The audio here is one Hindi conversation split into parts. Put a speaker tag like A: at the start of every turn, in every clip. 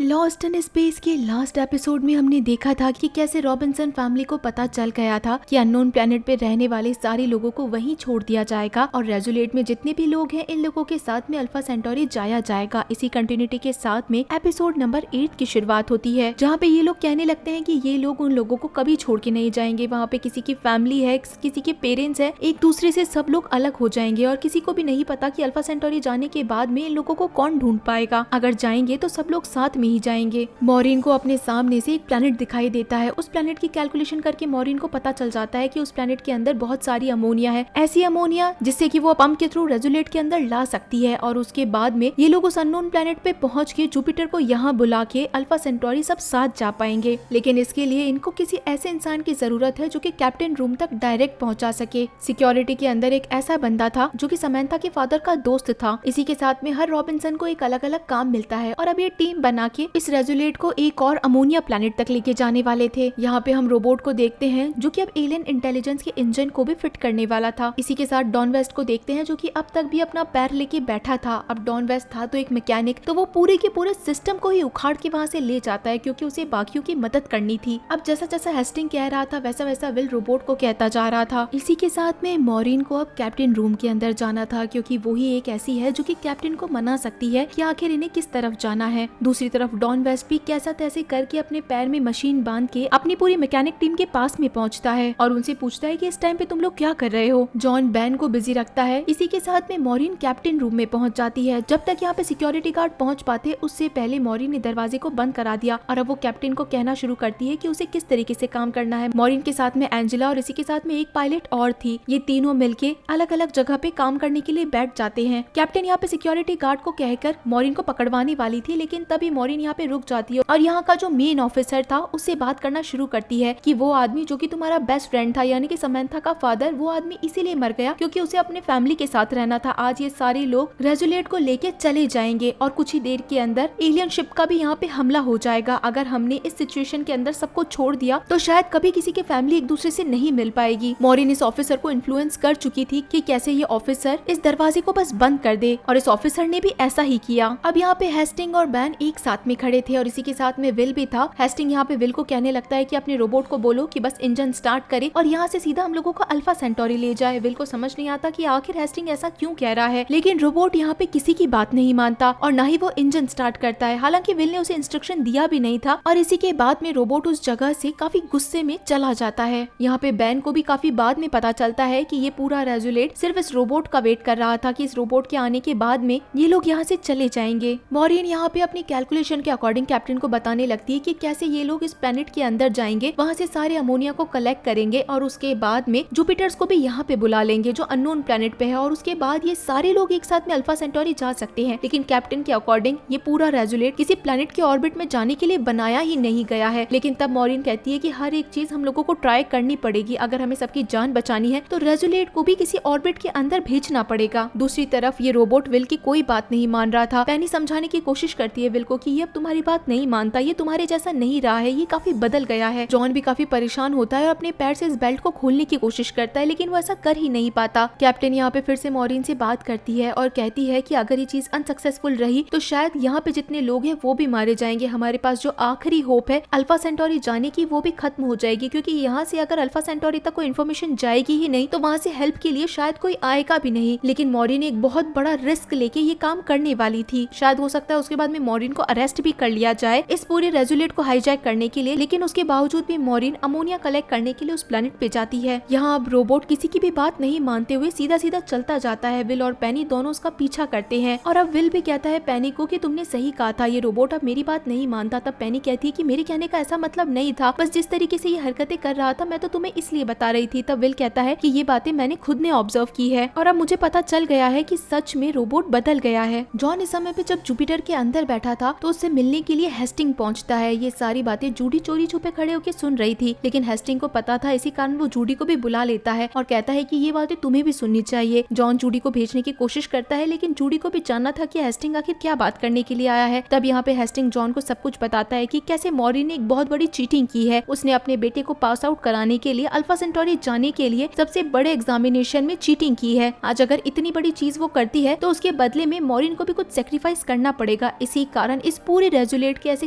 A: लॉस्ट इन स्पेस के लास्ट एपिसोड में हमने देखा था कि कैसे रॉबिन्सन फैमिली को पता चल गया था कि अननोन प्लेनेट पे रहने वाले सारे लोगों को वहीं छोड़ दिया जाएगा और रेजुलेट में जितने भी लोग हैं इन लोगों के साथ में अल्फा सेंटोरी जाया जाएगा। इसी कंटिन्यूटी के साथ में एपिसोड नंबर 8 की शुरुआत होती है, जहाँ पे ये लोग कहने लगते हैं कि ये लोग उन लोगों को कभी छोड़ के नहीं जाएंगे। वहाँ पे किसी की फैमिली है, किसी के पेरेंट्स है, एक दूसरे से सब लोग अलग हो जाएंगे और किसी को भी नहीं पता कि अल्फा सेंटोरी जाने के बाद में इन लोगों को कौन ढूंढ पाएगा। अगर जाएंगे तो सब लोग साथ में ही जाएंगे। मॉरिन को अपने सामने से एक प्लेनेट दिखाई देता है। उस प्लेनेट की कैलकुलेशन करके मॉरिन को पता चल जाता है कि उस प्लेनेट के अंदर बहुत सारी अमोनिया है, ऐसी अमोनिया जिससे कि वो पंप के थ्रू रेजुलेट के अंदर ला सकती है। और उसके बाद में ये लोग उस अननोन प्लेनेट पे पहुंच के जुपिटर को यहाँ बुला के अल्फा सेंटोरी सब साथ जा पाएंगे। लेकिन इसके लिए इनको किसी ऐसे इंसान की जरूरत है जो कि कैप्टन रूम तक डायरेक्ट पहुंचा सके। सिक्योरिटी के अंदर एक ऐसा बंदा था जो कि समंथा के फादर का दोस्त था। इसी के साथ में हर रॉबिन्सन को एक अलग अलग काम मिलता है और अब ये टीम बना के इस रेजुलेट को एक और अमोनिया प्लेनेट तक लेके जाने वाले थे। यहाँ पे हम रोबोट को देखते हैं जो कि अब एलियन इंटेलिजेंस के इंजन को भी फिट करने वाला था। इसी के साथ डॉन वेस्ट को देखते हैं जो कि अब तक भी अपना पैर लेके बैठा था। अब डॉन वेस्ट था तो एक मैकेनिक, तो वो पूरे के पूरे सिस्टम को ही उखाड़ के वहाँ से ले जाता है क्योंकि उसे बाकियों की मदद करनी थी। अब जैसा जैसा हेस्टिंग कह रहा था वैसा वैसा विल रोबोट को कहता जा रहा था। इसी के साथ में मॉरिन को अब कैप्टन रूम के अंदर जाना था क्योंकि वो ही एक ऐसी है जो कि कैप्टन को मना सकती है कि आखिर इन्हें किस तरफ जाना है। दूसरी तरफ डॉन वेस्ट भी कैसा तैसे करके अपने पैर में मशीन बांध के अपनी पूरी मैकेनिक टीम के पास में पहुंचता है और उनसे पूछता है कि इस टाइम पे तुम लोग क्या कर रहे हो। जॉन बैन को बिजी रखता है। इसी के साथ में मॉरिन कैप्टन रूम में पहुंच जाती है। जब तक यहाँ पे सिक्योरिटी गार्ड पहुंच पाते उससे पहले मॉरिन ने दरवाजे को बंद करा दिया और अब वो कैप्टन को कहना शुरू करती है कि उसे किस तरीके से काम करना है। मॉरिन के साथ में एंजेला और इसी के साथ में एक पायलट और थी। ये तीनों मिलके अलग अलग जगह पे काम करने के लिए बैठ जाते हैं। कैप्टन यहाँ पे सिक्योरिटी गार्ड को कहकर मॉरिन को पकड़वाने वाली थी, लेकिन तभी मॉरिन यहाँ पे रुक जाती है और यहाँ का जो मेन ऑफिसर था उससे बात करना शुरू करती है कि वो आदमी जो कि तुम्हारा बेस्ट फ्रेंड था यानी कि समंथा का फादर, वो आदमी इसीलिए मर गया क्योंकि उसे अपने फैमिली के साथ रहना था। आज ये सारे लोग रेजुलेट को लेके चले जाएंगे और कुछ ही देर के अंदर एलियन शिप का भी यहाँ पे हमला हो जाएगा। अगर हमने इस सिचुएशन के अंदर सबको छोड़ दिया तो शायद कभी किसी की फैमिली एक दूसरे से नहीं मिल पाएगी। मॉरिन इस ऑफिसर को इन्फ्लुएंस कर चुकी थी कि कैसे ये ऑफिसर इस दरवाजे को बस बंद कर दे और इस ऑफिसर ने भी ऐसा ही किया। अब यहाँ पे हेस्टिंग और बैन एक साथ में खड़े थे और इसी के साथ में विल भी था। हेस्टिंग यहाँ पे विल को कहने लगता है कि अपने रोबोट को बोलो कि बस इंजन स्टार्ट करे और यहाँ से सीधा हम लोगों को अल्फा सेंटोरी ले जाए। विल को समझ नहीं आता कि आखिर हेस्टिंग ऐसा क्यों कह रहा है, लेकिन रोबोट यहाँ पे किसी की बात नहीं मानता और ना ही वो इंजन स्टार्ट करता है। हालांकि विल ने उसे इंस्ट्रक्शन दिया भी नहीं था और इसी के बाद में रोबोट उस जगह से काफी गुस्से में चला जाता है। यहाँ पे बैन को भी काफी बाद में पता चलता है कि ये पूरा रेजुलेट सिर्फ इस रोबोट का वेट कर रहा था कि इस रोबोट के आने के बाद में ये लोग यहाँ से चले जाएंगे। मॉरिन यहाँ पे अपनी कैलकुलेशन के अकॉर्डिंग कैप्टन को बताने लगती है कि कैसे ये लोग इस प्लेनेट के अंदर जाएंगे, वहाँ से सारे अमोनिया को कलेक्ट करेंगे और उसके बाद में जुपिटर्स को भी यहाँ पे बुला लेंगे जो अननोन प्लेनेट पे है और उसके बाद ये सारे लोग एक साथ में अल्फा सेंटोरी जा सकते हैं। लेकिन कैप्टन के अकॉर्डिंग ये पूरा रेजुलेट किसी प्लेनेट के ऑर्बिट में जाने के लिए बनाया ही नहीं गया है। लेकिन तब मॉरिन कहती है कि हर एक चीज हम लोगों को ट्राई करनी पड़ेगी। अगर हमें सबकी जान बचानी है तो रेजुलेट को भी किसी ऑर्बिट के अंदर भेजना पड़ेगा। दूसरी तरफ ये रोबोट विल की कोई बात नहीं मान रहा था। पेनी समझाने की कोशिश करती है विल को कि ये अब तुम्हारी बात नहीं मानता, ये तुम्हारे जैसा नहीं रहा है, ये काफी बदल गया है। जॉन भी काफी परेशान होता है और अपने पैर से इस बेल्ट को खोलने की कोशिश करता है, लेकिन वो ऐसा कर ही नहीं पाता। कैप्टन यहाँ पे फिर से मॉरिन से बात करती है और कहती है कि अगर ये चीज अनसक्सेसफुल रही तो शायद यहाँ पे जितने लोग हैं वो भी मारे जाएंगे। हमारे पास जो आखिरी होप है अल्फा सेंटोरी जाने की वो भी खत्म हो जाएगी क्योंकि यहाँ से अगर अल्फा सेंटोरी तक कोई इन्फॉर्मेशन जाएगी ही नहीं तो वहाँ से हेल्प के लिए शायद कोई आएगा भी नहीं। लेकिन मॉरिन एक बहुत बड़ा रिस्क लेके ये काम करने वाली थी। शायद हो सकता है उसके बाद में मॉरिन को अरेस्ट भी कर लिया जाए इस पूरे रेजुलेट को हाईजैक करने के लिए, लेकिन उसके बावजूद भी मॉरिन अमोनिया कलेक्ट करने के लिए उस प्लेनेट पे जाती है। यहाँ अब रोबोट किसी की भी बात नहीं मानते हुए सीधा सीधा चलता जाता है। विल और पेनी दोनों उसका पीछा करते हैं और अब विल भी कहता है पेनी को कि तुमने सही कहा था, ये रोबोट अब मेरी बात नहीं मानता। तब पेनी कहती है कि मेरे कहने का ऐसा मतलब नहीं था, बस जिस तरीके से ये हरकतें कर रहा था मैं तो तुम्हें इसलिए बता रही थी। तब विल कहता है कि ये बातें मैंने खुद ने ऑब्जर्व की है और अब मुझे पता चल गया है कि सच में रोबोट बदल गया है। जॉन इस समय पे जब जुपिटर के अंदर बैठा था तो उससे मिलने के लिए हेस्टिंग पहुंचता है। ये सारी बातें जूडी चोरी छुपे खड़े होकर सुन रही थी, लेकिन हेस्टिंग को पता था, इसी कारण वो जूडी को भी बुला लेता है और कहता है कि ये बातें तुम्हें भी सुननी चाहिए। जॉन जूडी को भेजने की कोशिश करता है, लेकिन जूडी को भी जानना था कि हेस्टिंग आखिर क्या बात करने के लिए आया है। तब यहाँ पे हेस्टिंग जॉन को सब कुछ बताता है कि कैसे मॉरिन ने एक बहुत बड़ी चीटिंग की है। उसने अपने बेटे को पास आउट कराने के लिए अल्फा सेंटोरी जाने के लिए सबसे बड़े एग्जामिनेशन में चीटिंग की है। आज अगर इतनी बड़ी चीज वो करती है तो उसके बदले में मॉरिन को भी कुछ सेक्रीफाइस करना पड़ेगा। इसी कारण इस पूरे रेजुलेट के ऐसे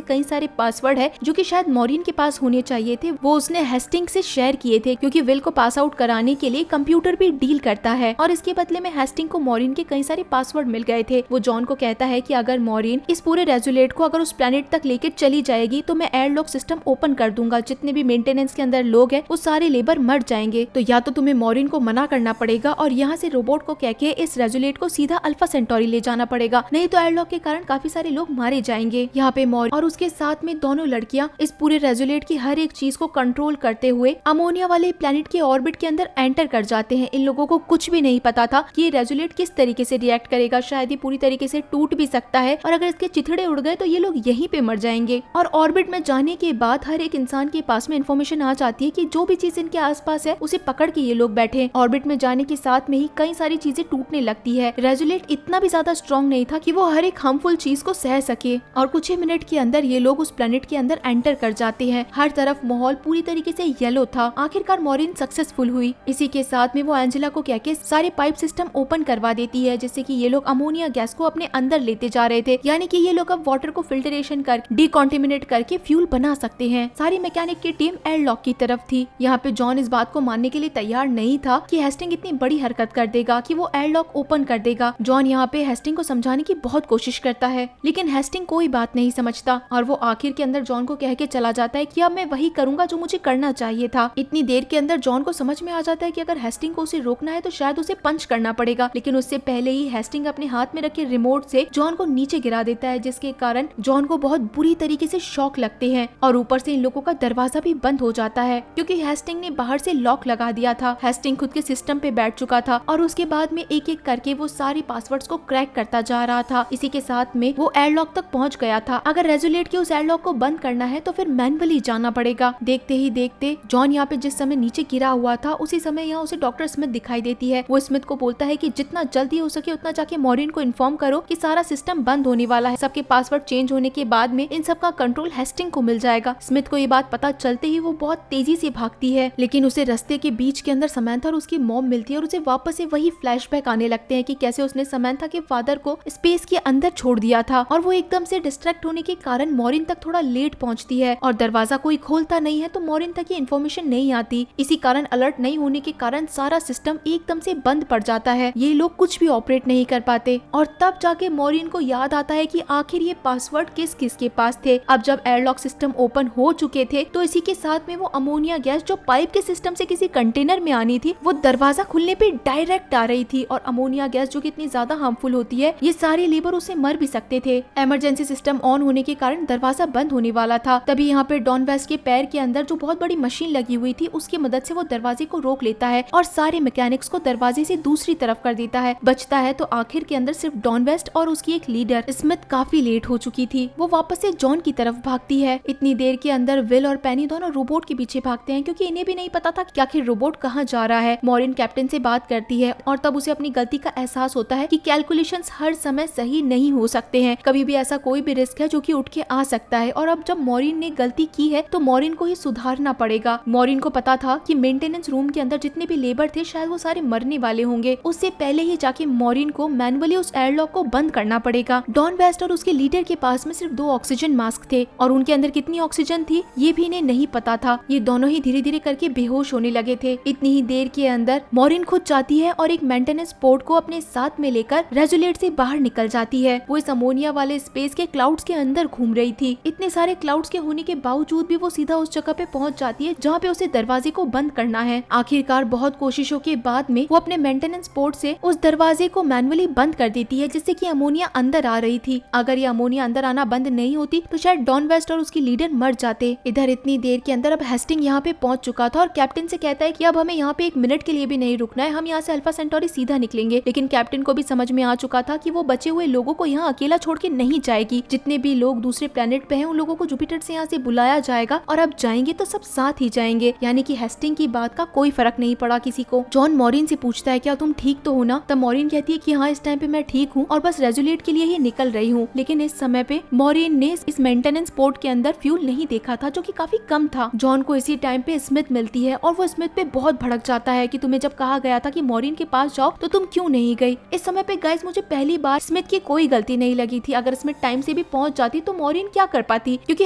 A: कई सारे पासवर्ड है जो कि शायद मॉरिन के पास होने चाहिए थे, वो उसने हेस्टिंग से शेयर किए थे, क्योंकि विल को पास आउट कराने के लिए कंप्यूटर भी डील करता है और इसके बदले में हेस्टिंग को मॉरिन के कई सारे पासवर्ड मिल गए थे। वो जॉन को कहता है कि अगर मॉरिन इस पूरे रेजुलेट को अगर उस प्लेनेट तक लेके चली जाएगी तो मैं एयरलॉक सिस्टम ओपन कर दूंगा, जितने भी मेंटेनेंस के अंदर लोग हैं वो सारे लेबर मर जाएंगे। तो या तो तुम्हें मॉरिन को मना करना पड़ेगा और यहाँ से रोबोट को कह के इस रेजुलेट को सीधा अल्फा सेंटोरी ले जाना पड़ेगा, नहीं तो एयरलॉक के कारण काफी सारे लोग मारे जाएंगे। यहाँ पे मॉरिन और उसके साथ में दोनों लड़कियां इस पूरे रेजुलेट की हर एक चीज को कंट्रोल करते हुए अमोनिया वाले प्लेनेट के ऑर्बिट के अंदर एंटर कर जाते हैं। इन लोगों को कुछ भी नहीं पता था कि ये रेजुलेट किस तरीके से रिएक्ट करेगा, शायद ये पूरी तरीके से टूट भी सकता है और अगर इसके चिथड़े उड़ गए तो ये लोग यहीं पे मर जाएंगे। और ऑर्बिट में जाने के बाद हर एक इंसान के पास में इन्फॉर्मेशन आ जाती है कि जो भी चीज इनके आसपास है उसे पकड़ के ये लोग बैठे। ऑर्बिट में जाने के साथ में ही कई सारी चीजें टूटने लगती है। रेजुलेट इतना भी ज्यादा स्ट्रॉन्ग नहीं था कि वो हर एक हार्मफुल चीज को सह सके और कुछ ही मिनट के अंदर ये लोग उस प्लेनेट के अंदर एंटर कर जाते हैं। हर तरफ माहौल पूरी तरीके से येलो था। आखिरकार मॉरिन सक्सेसफुल हुई। इसी के साथ में वो एंजेला को कह के सारे पाइप सिस्टम ओपन करवा देती है, जिससे कि ये लोग अमोनिया गैस को अपने अंदर लेते जा रहे थे, यानी कि ये लोग अब वाटर को फिल्टरेशन कर डिकॉन्टेमिनेट करके फ्यूल बना सकते हैं। सारी मैकेनिक की टीम एयरलॉक की तरफ थी। यहाँ पे जॉन इस बात को मानने के लिए तैयार नहीं था कि हेस्टिंग इतनी बड़ी हरकत कर देगा कि वो एयरलॉक ओपन कर देगा। जॉन यहाँ पे हेस्टिंग को समझाने की बहुत कोशिश करता है, लेकिन हेस्टिंग कोई बात नहीं समझता और वो आखिर के अंदर जॉन को कह के चला जाता है कि अब मैं वही करूंगा जो मुझे करना चाहिए था। इतनी देर के अंदर जॉन को समझ में आ जाता है कि अगर हेस्टिंग को उसे रोकना है तो शायद उसे पंच करना पड़ेगा, लेकिन उससे पहले ही हेस्टिंग अपने हाथ में रखे रिमोट से जॉन को नीचे गिरा देता है, जिसके कारण जॉन को बहुत बुरी तरीके से शॉक लगते हैं और ऊपर से इन लोगों का दरवाजा भी बंद हो जाता है क्योंकि हेस्टिंग ने बाहर से लॉक लगा दिया था। हेस्टिंग खुद के सिस्टम पे बैठ चुका था और उसके बाद में एक एक करके वो सारी पासवर्ड्स को क्रैक करता जा रहा था। इसी के साथ में वो एयरलॉक तक पहुंच गया था। अगर रेजुलेट के उस एयरलॉक को बंद करना है तो फिर मैनुअली जाना पड़ेगा। देखते ही देखते जॉन यहाँ पे जिस समय नीचे गिरा हुआ था उसी समय यहाँ उसे डॉक्टर स्मिथ दिखाई देती है। वो स्मिथ को बोलता है कि जितना जल्दी हो सके उतना जाके मॉरिन को इन्फॉर्म करो कि सारा सिस्टम बंद होने वाला है। सबके पासवर्ड चेंज होने के बाद में इन सब का कंट्रोल हेस्टिंग को मिल जाएगा। स्मिथ को ये बात पता चलते ही वो बहुत तेजी से भागती है, लेकिन उसे रास्ते के बीच के अंदर समंथा और उसकी मॉम मिलती है और उसे वापस से वही फ्लैशबैक आने लगते हैं कि कैसे उसने समंथा के फादर को स्पेस के अंदर छोड़ दिया था और वो एकदम से डिस्ट्रैक्ट होने के कारण मॉरिन तक थोड़ा लेट पहुंचती है और दरवाजा कोई खोलता नहीं है तो मॉरिन तक ये इन्फॉर्मेशन नहीं आती। इसी कारण अलर्ट नहीं होने के कारण सारा सिस्टम एकदम से बंद पड़ जाता है। ये लोग कुछ भी ऑपरेट नहीं कर पाते और तब जाके मॉरिन को याद आता है कि आखिर ये पासवर्ड किस किस के पास थे। अब जब एयरलॉक सिस्टम ओपन हो चुके थे तो इसी के साथ में वो अमोनिया गैस जो पाइप के सिस्टम से किसी कंटेनर में आनी थी वो दरवाजा खुलने पे डायरेक्ट आ रही थी और अमोनिया गैस जो कि इतनी ज्यादा हार्मफुल होती है ये सारे लेबर उससे मर भी सकते थे। इमरजेंसी सिस्टम ऑन होने के कारण दरवाजा बंद होने वाला था। तभी यहाँ पे डॉन वेस्ट के पैर के अंदर जो बहुत बड़ी मशीन लगी हुई थी उसकी मदद से वो दरवाजे को रोक लेता है और सारे मैकेनिक्स को दरवाजे से दूसरी तरफ कर देता है। बचता है तो आखिर के अंदर सिर्फ डॉन वेस्ट और उसकी एक लीडर स्मिथ। काफी लेट हो चुकी थी, वो वापस से जॉन की तरफ भागती है। इतनी देर के अंदर विल और पेनी दोनों रोबोट के पीछे भागते हैं क्योंकि इन्हें भी नहीं पता था कि आखिर रोबोट कहाँ जा रहा है। मॉरिन कैप्टन से बात करती है और तब उसे अपनी गलती का एहसास होता है कि कैलकुलेशंस हर समय सही नहीं हो सकते हैं, कभी भी ऐसा कोई भी रिस्क है जो कि उठ के आ सकता है और अब जब मॉरिन ने गलती की है तो मॉरिन को ही सुधारना पड़ेगा। मॉरिन को पता था कि मेंटेनेंस रूम के अंदर जितने भी लेबर थे शायद वो सारे मरने वाले होंगे। उससे पहले ही जाके मॉरिन को मैनुअली उस एयरलॉक को बंद करना पड़ेगा। डॉन वेस्ट और उसके लीडर के पास में सिर्फ 2 ऑक्सीजन मास्क थे और उनके अंदर कितनी ऑक्सीजन थी ये भी इन्हें नहीं पता था। ये दोनों ही धीरे धीरे करके बेहोश होने लगे थे। इतनी ही देर के अंदर मॉरिन खुद जाती है और एक मेंटेनेंस पोर्ट को अपने साथ में लेकर रेजुलेट से बाहर निकल जाती है। वो इस अमोनिया वाले स्पेस के क्लाउड्स के अंदर घूम रही थी। इतने सारे क्लाउड्स के होने के बावजूद भी वो सीधा उस जगह पे पहुंच जाती है जहाँ पे उसे दरवाजे को बंद करना है। आखिरकार बहुत कोशिशों के बाद में वो अपने मेंटेनेंस पोर्ट से उस दरवाजे को मैनुअली बंद कर देती है जिससे कि अमोनिया अंदर आ रही थी। अगर ये अमोनिया अंदर आना बंद नहीं होती तो शायद डॉन वेस्ट और उसकी लीडर मर जाते। इधर इतनी देर के अंदर अब हेस्टिंग यहाँ पे पहुंच चुका था और कैप्टन से कहता है कि अब हमें यहाँ पे 1 मिनट के लिए भी नहीं रुकना है, हम यहाँ से अल्फा सेंटोरी सीधा निकलेंगे। लेकिन कैप्टन को भी समझ में आ चुका था कि वो बचे हुए लोगों को यहाँ अकेला छोड़ के नहीं जाएगी। जितने भी लोग दूसरे प्लेनेट पे हैं उन लोगों को जुपिटर से यहाँ से बुलाया जाएगा और अब जाएंगे तो सब साथ ही जाएंगे। यानी कि हेस्टिंग की बात का कोई फर्क नहीं पड़ा किसी को। जॉन मॉरिन से पूछता है क्या तुम ठीक तो हो ना? तब मॉरिन कहती है कि हाँ इस टाइम पे मैं ठीक हूँ और बस रेजुलेट के लिए ही निकल रही हूँ। लेकिन इस समय पे मॉरिन ने इस मेंटेनेंस पोर्ट के अंदर फ्यूल नहीं देखा था जो कि काफी कम था। जॉन को इसी टाइम पे स्मिथ मिलती है और वो स्मिथ पे बहुत भड़क जाता है कि तुम्हें जब कहा गया था कि मॉरिन के पास जाओ तो तुम क्यों नहीं गई। इस समय पे गाइस मुझे पहली बार स्मिथ की कोई गलती नहीं लगी थी। अगर स्मिथ टाइम से भी भी पहुंच जाती तो मॉरियन क्या कर पाती, क्योंकि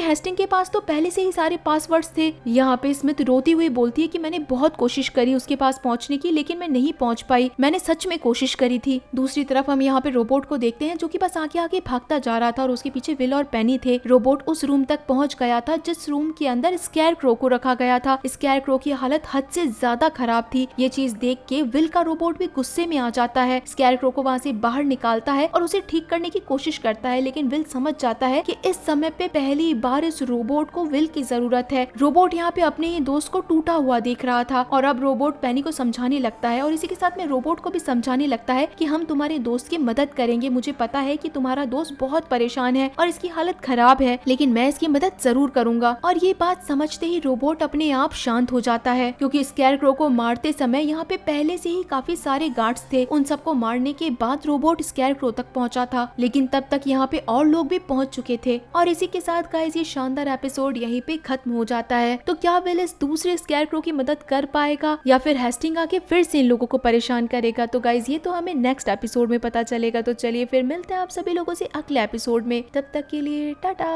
A: हेस्टिंग के पास तो पहले से ही सारे पासवर्ड्स थे। यहाँ पे स्मिथ रोती हुई बोलती है कि मैंने बहुत कोशिश करी उसके पास पहुंचने की, लेकिन मैं नहीं पहुंच पाई, मैंने सच में कोशिश करी थी। दूसरी तरफ हम यहाँ पे रोबोट को देखते हैं जो कि बस आगे आगे भागता जा रहा था और उसके पीछे विल और पेनी थे। रोबोट उस रूम तक पहुंच गया था जिस रूम के अंदर स्कैरक्रो को रखा गया था। स्कैरक्रो की हालत हद से ज्यादा खराब थी। ये चीज देख के विल का रोबोट भी गुस्से में आ जाता है, स्कैरक्रो को वहाँ से बाहर निकालता है और उसे ठीक करने की कोशिश करता है, लेकिन विल समझ जाता है कि इस समय पे पहली बार इस रोबोट को विल की जरूरत है। रोबोट यहाँ पे अपने ही दोस्त को टूटा हुआ देख रहा था और अब रोबोट पेनी को समझाने लगता है और इसी के साथ में रोबोट को भी समझाने लगता है कि हम तुम्हारे दोस्त की मदद करेंगे, मुझे पता है कि तुम्हारा दोस्त बहुत परेशान है और इसकी हालत खराब है, लेकिन मैं इसकी मदद जरूर करूंगा। और ये बात समझते ही रोबोट अपने आप शांत हो जाता है, क्योंकि स्कैरक्रो को मारते समय यहाँ पे पहले से ही काफी सारे गार्ड्स थे। उन सबको मारने के बाद रोबोट स्कैरक्रो तक पहुंचा था, लेकिन तब तक यहाँ पे और लोग भी पहुंच चुके थे। और इसी के साथ गाइस ये शानदार एपिसोड यहीं पे खत्म हो जाता है। तो क्या विल इस दूसरे स्कैरक्रो की मदद कर पाएगा या फिर हेस्टिंग आके फिर से इन लोगों को परेशान करेगा? तो गाइस ये तो हमें नेक्स्ट एपिसोड में पता चलेगा। तो चलिए फिर मिलते हैं आप सभी लोगों से अगले एपिसोड में, तब तक के लिए टाटा।